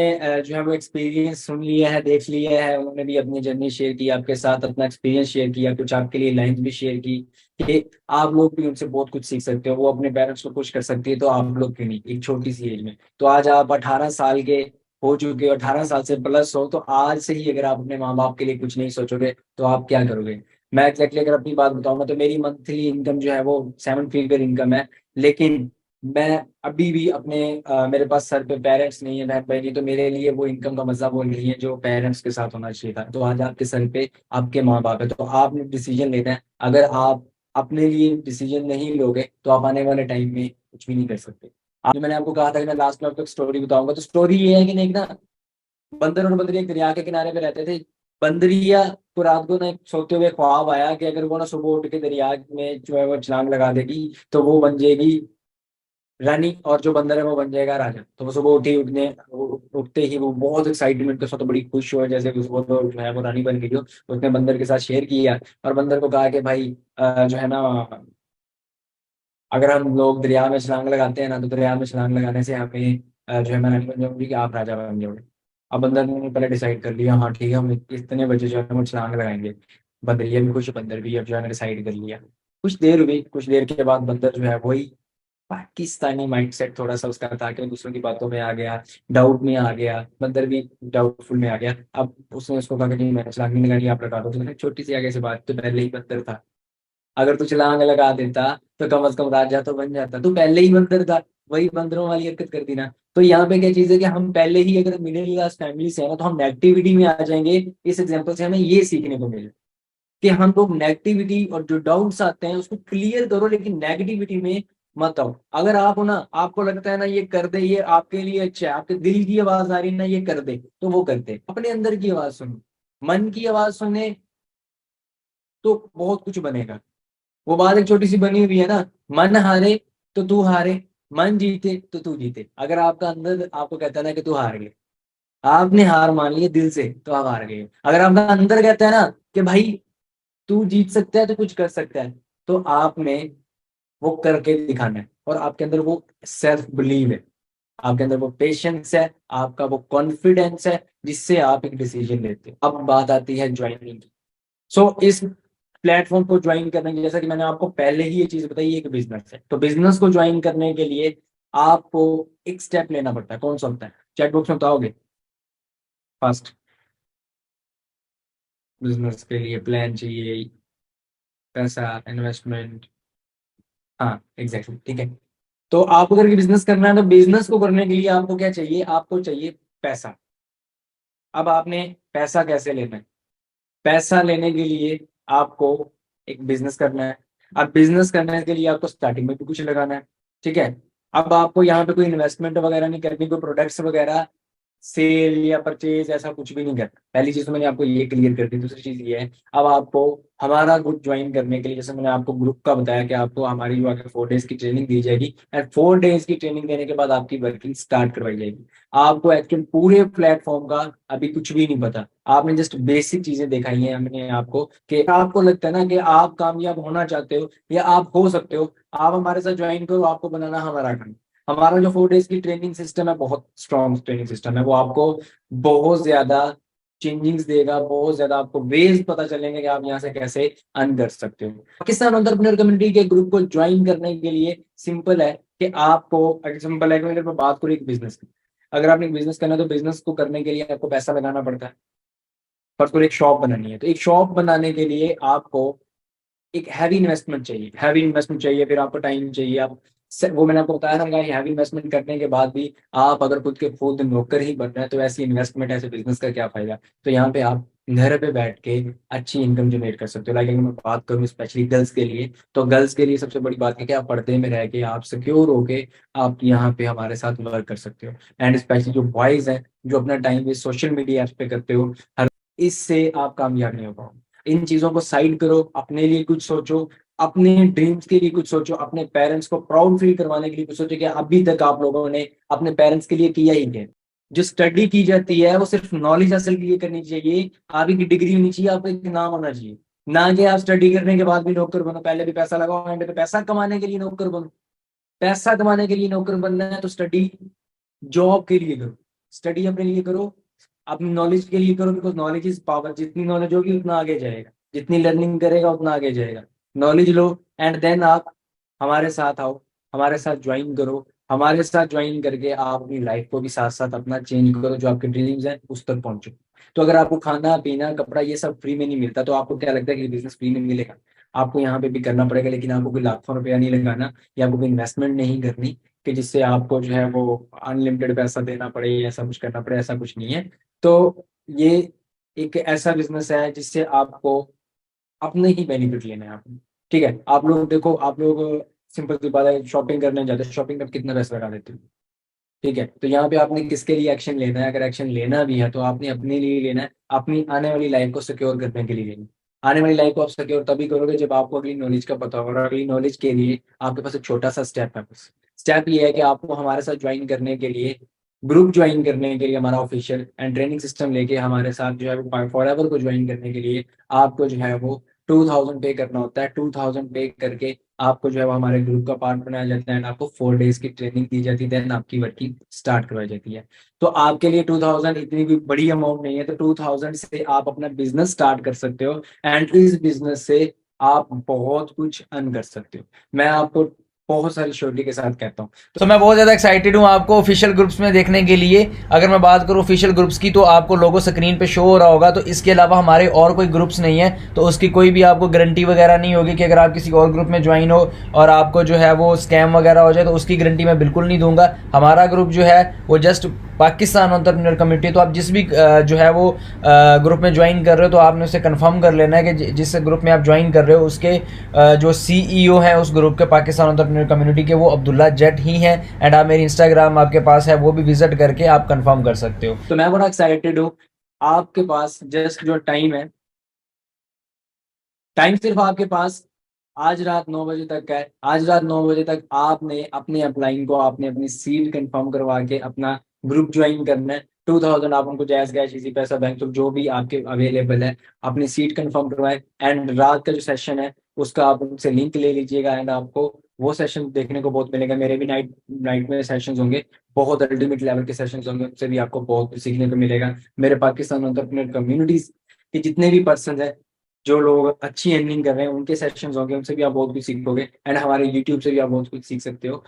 जो है वो एक्सपीरियंस सुन लिया है, देख लिया है। उन्होंने भी अपनी जर्नी शेयर की आपके साथ, अपना एक्सपीरियंस शेयर किया, कुछ आपके लिए लाइंस भी शेयर की कि आप लोग भी उनसे बहुत कुछ सीख सकते हो। वो अपने पेरेंट्स को खुश कर सकती है, तो आप लोग क्यों नहीं, एक छोटी सी एज में। तो आज आप 18 साल के हो चुके हो, 18 साल से प्लस हो, तो आज से ही अगर आप अपने माँ बाप के लिए कुछ नहीं सोचोगे तो आप क्या करोगे। मैं एग्जैक्टली अगर अपनी बात बताऊंगा तो मेरी मंथली इनकम जो है वो 7 फिगर इनकम है, लेकिन मैं अभी भी अपने मेरे पास सर पे पेरेंट्स नहीं है, बहन भाई नहीं, तो मेरे लिए वो इनकम का मजा वो नहीं है जो पेरेंट्स के साथ होना चाहिए था। तो आज आपके सर पे आपके माँ बाप है, तो आपने डिसीजन लेना है। अगर आप अपने लिए डिसीजन नहीं लोगे तो आप आने वाले टाइम में कुछ भी नहीं कर सकते। आज मैंने आपको कहा था कि मैं लास्ट में आपको एक स्टोरी बताऊंगा, तो स्टोरी ये है कि नहीं ना, बंदर और बंदरी एक दरिया के किनारे पे रहते थे। बंदरिया को रात को ना एक सोते हुए ख्वाब आया कि अगर वो ना सुबह उठ के दरिया में जो है वो छलांग लगा देगी तो वो बन जाएगी रानी, और जो बंदर है वो बन जाएगा राजा। तो वो सुबह उठते ही वो बहुत एक्साइटमेंट के साथ, तो बड़ी खुश हुआ जैसे कि उसको तो जो है वो रानी बन गई हो। तो उसने बंदर के साथ शेयर किया और बंदर को कहा कि भाई जो है ना, अगर हम लोग दरिया में छलांग लगाते हैं ना, तो दरिया में छलांग लगाने से हमें जो है मैं रानी बन जाऊंगी कि आप राजा बन जाओगे। अब बंदर ने पहले डिसाइड कर लिया, हाँ ठीक है, हम इतने बजे जो है वो छलांग लगाएंगे। बंदरिया भी खुश, बंदर भी अब जो है डिसाइड कर लिया। कुछ देर हुई, कुछ देर के बाद बंदर जो है वही पाकिस्तानी माइंडसेट थोड़ा सा उसका था कि वो दूसरों की बातों में आ गया, डाउट में आ गया। बंदर भी डाउटफुल में आ गया। अब उसने उसको कहा कि नहीं, मैंने छलांग नहीं लगानी, आप लगा दो। तो मैंने छोटी सी आगे से बात, तो पहले ही बंदर था, अगर तू छलांग लगा देता तो कम से कम राजा तो बन जाता। तू पहले ही बंदर था, वही बंदरों वाली हरकत कर दी ना। तो यहाँ पे क्या चीज है कि हम पहले ही अगर मिडिल क्लास फैमिली से है ना, तो हम नेगेटिविटी में आ जाएंगे। इस एग्जाम्पल से हमें ये सीखने को मिले कि हम लोग नेगेटिविटी और जो डाउट्स आते हैं उसको क्लियर करो, लेकिन नेगेटिविटी में मत आओ। अगर आप हो ना, आपको लगता है ना ये कर दे, ये आपके लिए अच्छा है, आपके दिल की आवाज आ रही है ना ये कर दे, तो वो कर दे। अपने अंदर की आवाज सुनो, मन की आवाज सुने तो बहुत कुछ बनेगा। वो बात एक छोटी सी बनी हुई है ना, मन हारे तो तू हारे, मन जीते तो तू जीते। अगर आपका अंदर आपको कहता है ना कि तू हार गए, आपने हार मान ली है दिल से, तो आप हार गए। अगर आपका अंदर कहता है ना कि भाई तू जीत सकता है, तो कुछ कर सकता है, तो आप में वो करके दिखाना है। और आपके अंदर वो सेल्फ बिलीव है, आपके अंदर वो पेशेंस है, आपका वो कॉन्फिडेंस है, जिससे आप एक डिसीजन लेते हो। अब बात आती है ज्वाइनिंग की। सो इस प्लेटफॉर्म को ज्वाइन करने की, जैसा कि मैंने आपको पहले ही ये चीज बताई है कि बिजनेस है, तो बिजनेस को ज्वाइन करने के लिए आपको एक स्टेप लेना पड़ता है। कौन सा होता है, चैट बॉक्स में बताओगे। फर्स्ट, बिजनेस के लिए प्लान चाहिए, पैसा, इन्वेस्टमेंट। हाँ एग्जैक्टली, ठीक है। तो आपको अगर बिजनेस करना है तो बिजनेस को करने के लिए आपको क्या चाहिए, आपको चाहिए पैसा। अब आपने पैसा कैसे लेना है, पैसा लेने के लिए आपको एक बिजनेस करना है। अब बिजनेस करने के लिए आपको स्टार्टिंग में भी कुछ लगाना है, ठीक है। अब आपको यहाँ पे कोई इन्वेस्टमेंट वगैरह नहीं करनी, कोई प्रोडक्ट्स वगैरह सेल या परचेज ऐसा कुछ भी नहीं करना। पहली चीज तो मैंने आपको ये क्लियर कर दी। दूसरी चीज ये है, अब आपको हमारा ग्रुप ज्वाइन करने के लिए, जैसे मैंने आपको ग्रुप का बताया कि आपको हमारी जो आगे 4 डेज की ट्रेनिंग दी जाएगी, एंड 4 डेज की ट्रेनिंग देने के बाद आपकी वर्किंग स्टार्ट करवाई जाएगी। आपको एक्चुअल पूरे प्लेटफॉर्म का अभी कुछ भी नहीं पता, आपने जस्ट बेसिक चीजें दिखाई हैं हमने आपको, कि आपको लगता है ना कि आप कामयाब होना चाहते हो या आप हो सकते हो, आप हमारे साथ ज्वाइन करो, आपको बनाना हमारा काम। हमारा जो 4 डेज की ट्रेनिंग सिस्टम है, बहुत स्ट्रॉन्ग ट्रेनिंग सिस्टम है। वो आपको बहुत ज्यादा चेंजिंग्स देगा, बहुत ज्यादा आपको वेज पता चलेंगे कि आप यहाँ से कैसे अर्न कर सकते हो। पाकिस्तान एंटरप्रेन्योर कम्युनिटी के ग्रुप को ज्वाइन करने के लिए सिंपल है कि आपको, सिंपल है कि मेरे को बात करूँ एक बिजनेस की। अगर आपने बिजनेस करना है तो बिजनेस को करने के लिए आपको पैसा लगाना पड़ता है। फर्स्ट को एक शॉप बनानी है, तो एक शॉप बनाने के लिए आपको एक हैवी इन्वेस्टमेंट चाहिए, हैवी इन्वेस्टमेंट चाहिए, फिर आपको टाइम चाहिए। आप वो मैंने आपको बताया था ना, हैवी इन्वेस्टमेंट करने के बाद भी आप अगर खुद नौकर ही बन रहे हैं, तो ऐसी इन्वेस्टमेंट, ऐसे बिजनेस का क्या फायदा। तो यहाँ पे आप घर पे बैठ के अच्छी इनकम जनरेट कर सकते हो। लाइक अगर मैं बात करूँ स्पेशली गर्ल्स के लिए, तो गर्ल्स के लिए सबसे बड़ी बात है कि आप पर्दे में रह के, आप सिक्योर होके आप यहाँ पे हमारे साथ वर्क कर सकते हो। एंड स्पेशली जो बॉयज हैं, जो अपना time waste social media apps पे करते हो, इससे आप कामयाब नहीं हो पाओगे। इन चीजों को साइड करो, अपने लिए कुछ सोचो, अपने ड्रीम्स के लिए कुछ सोचो, अपने पेरेंट्स को प्राउड फील करवाने के लिए कुछ सोचो कि अभी तक आप लोगों ने अपने पेरेंट्स के लिए किया ही क्या। जो स्टडी की जाती है वो सिर्फ नॉलेज हासिल के लिए करनी चाहिए, आपकी डिग्री होनी चाहिए, आपका एक नाम होना चाहिए, ना कि आप स्टडी करने के बाद भी नौकर बनो। पहले भी पैसा लगाओ, एंड पे पैसा कमाने के लिए नौकर बनो। पैसा कमाने के लिए नौकर बनना है तो स्टडी जॉब के लिए करो, स्टडी अपने लिए करो, अपनी नॉलेज के लिए करो, बिकॉज नॉलेज इज पावर। जितनी नॉलेज होगी उतना आगे जाएगा, जितनी लर्निंग करेगा उतना आगे जाएगा। नॉलेज लो एंड देन आप हमारे साथ आओ, हमारे साथ ज्वाइन करो। हमारे साथ ज्वाइन करके आप अपनी लाइफ को भी साथ साथ अपना चेंज करो, जो आपके ड्रीम्स हैं उस तक पहुंचो। तो अगर आपको खाना पीना कपड़ा ये सब फ्री में नहीं मिलता, तो आपको क्या लगता है कि बिजनेस फ्री में मिलेगा? आपको यहाँ पे भी करना पड़ेगा, लेकिन आपको कोई लाखों रुपया नहीं लगाना, या आपको कोई इन्वेस्टमेंट नहीं करनी कि जिससे आपको जो है वो अनलिमिटेड पैसा देना पड़े या ऐसा कुछ करना पड़े, ऐसा कुछ नहीं है। तो ये एक ऐसा बिजनेस है जिससे आपको अपने ही बेनिफिट लेने हैं आपने। ठीक है, आप लोग देखो, आप लोग सिंपल सी बात है, शॉपिंग करने जाते हैं, शॉपिंग में कितना पैसा लगा देते हो? ठीक है, तो यहाँ पे आपने किसके लिए एक्शन लेना है? अगर एक्शन लेना भी है तो आपने अपने लिए लेना है, अपनी आने वाली लाइफ को सिक्योर करने के लिए लेना है। आने वाली लाइफ को आप सिक्योर तभी करोगे जब आपको अगली नॉलेज का पता होगा, और अगली नॉलेज के लिए आपके पास एक छोटा सा स्टेप है। बस स्टेप ये है कि आपको हमारे साथ ज्वाइन करने के लिए, ग्रुप ज्वाइन करने के लिए, हमारा ऑफिशियल एंड ट्रेनिंग सिस्टम लेके हमारे साथ जो है वो फॉर एवर को ज्वाइन करने के लिए आपको जो है वो 2000 पे करना होता है। 2000 पे करके आपको जो है वो हमारे ग्रुप का पार्ट बनाया जाता है एंड आपको 4 डेज की ट्रेनिंग दी जाती है, देन आपकी वर्किंग स्टार्ट करवाई जाती है। तो आपके लिए 2000 इतनी भी बड़ी अमाउंट नहीं है, तो 2000 से आप अपना बिजनेस स्टार्ट कर सकते हो एंड इस बिजनेस से आप बहुत कुछ अर्न कर सकते हो। मैं आपको बहुत सारी श्योरिटी के साथ कहता हूँ। तो मैं बहुत ज़्यादा एक्साइटेड हूँ आपको ऑफिशियल ग्रुप्स में देखने के लिए। अगर मैं बात करूँ ऑफिशियल ग्रुप्स की, तो आपको लोगो स्क्रीन पे शो हो रहा होगा। तो इसके अलावा हमारे और कोई ग्रुप्स नहीं है, तो उसकी कोई भी आपको गारंटी वगैरह नहीं होगी कि अगर आप किसी और ग्रुप में ज्वाइन हो और आपको जो है वो स्कैम वगैरह हो जाए, तो उसकी गारंटी मैं बिल्कुल नहीं दूंगा। हमारा ग्रुप जो है वो जस्ट पाकिस्तान एंटरप्रेन्योर कम्युनिटी। तो आप जिस भी जो है वो ग्रुप में ज्वाइन कर रहे हो, तो आपने उसे कंफर्म कर लेना है कि जिस ग्रुप में आप ज्वाइन कर रहे हो उसके जो सीईओ हैं उस ग्रुप के, पाकिस्तान एंटरप्रेन्योर कम्युनिटी के, वो अब्दुल्ला जट ही हैं। एंड आप मेरी इंस्टाग्राम आपके पास है, वो भी विजिट करके आप कंफर्म कर सकते हो। तो मैं बड़ा एक्साइटेड हूँ। आपके पास जस्ट जो टाइम है, टाइम सिर्फ आपके पास आज रात 9 बजे तक है। आज रात 9 बजे तक आपने अपने अपलाइन को, आपने अपनी सीट कंफर्म करवा के अपना ग्रुप ज्वाइन करना है। 2000 आप उनको जैस कैश इजी पैसा बैंक तो जो भी आपके अवेलेबल है, अपनी सीट कंफर्म करवाएं एंड रात का जो सेशन है उसका आप उनसे लिंक ले लीजिएगा एंड आपको वो सेशन देखने को बहुत मिलेगा। मेरे भी नाइट नाइट में सेशंस होंगे, बहुत अल्टीमेट लेवल के सेशंस होंगे, उनसे भी आपको बहुत कुछ सीखने को मिलेगा। मेरे पाकिस्तान एंटरप्रेन्योर कम्युनिटीज के जितने भी पर्सन है, जो लोग अच्छी अर्निंग कर रहे हैं, उनके सेशंस होंगे, उनसे भी आप बहुत कुछ सीखोगे एंड हमारे यूट्यूब से भी आप बहुत कुछ सीख सकते हो।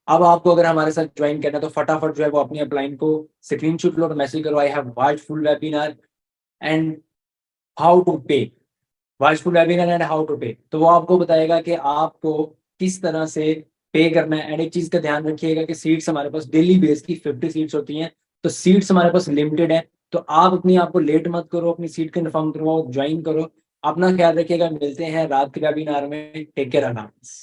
अब आपको अगर हमारे साथ ज्वाइन करना है तो फटाफट जो है वो अपनी अपलाइन को स्क्रीनशॉट लो और मैसेज करो, I have watched full webinar and how to pay. Watch full webinar and how to pay, तो वो आपको बताएगा कि आपको किस तरह से पे करना है। एंड एक चीज का ध्यान रखिएगा कि सीट्स हमारे पास डेली बेस की 50 सीट्स होती हैं, तो सीट्स हमारे पास लिमिटेड है। तो आप अपनी आप को लेट मत करो, अपनी सीट कंफर्म करवाओ, ज्वाइन करो। अपना ख्याल रखिएगा, मिलते हैं रात के वेबिनार में। टेक केयर, अल्लाह हाफिज़।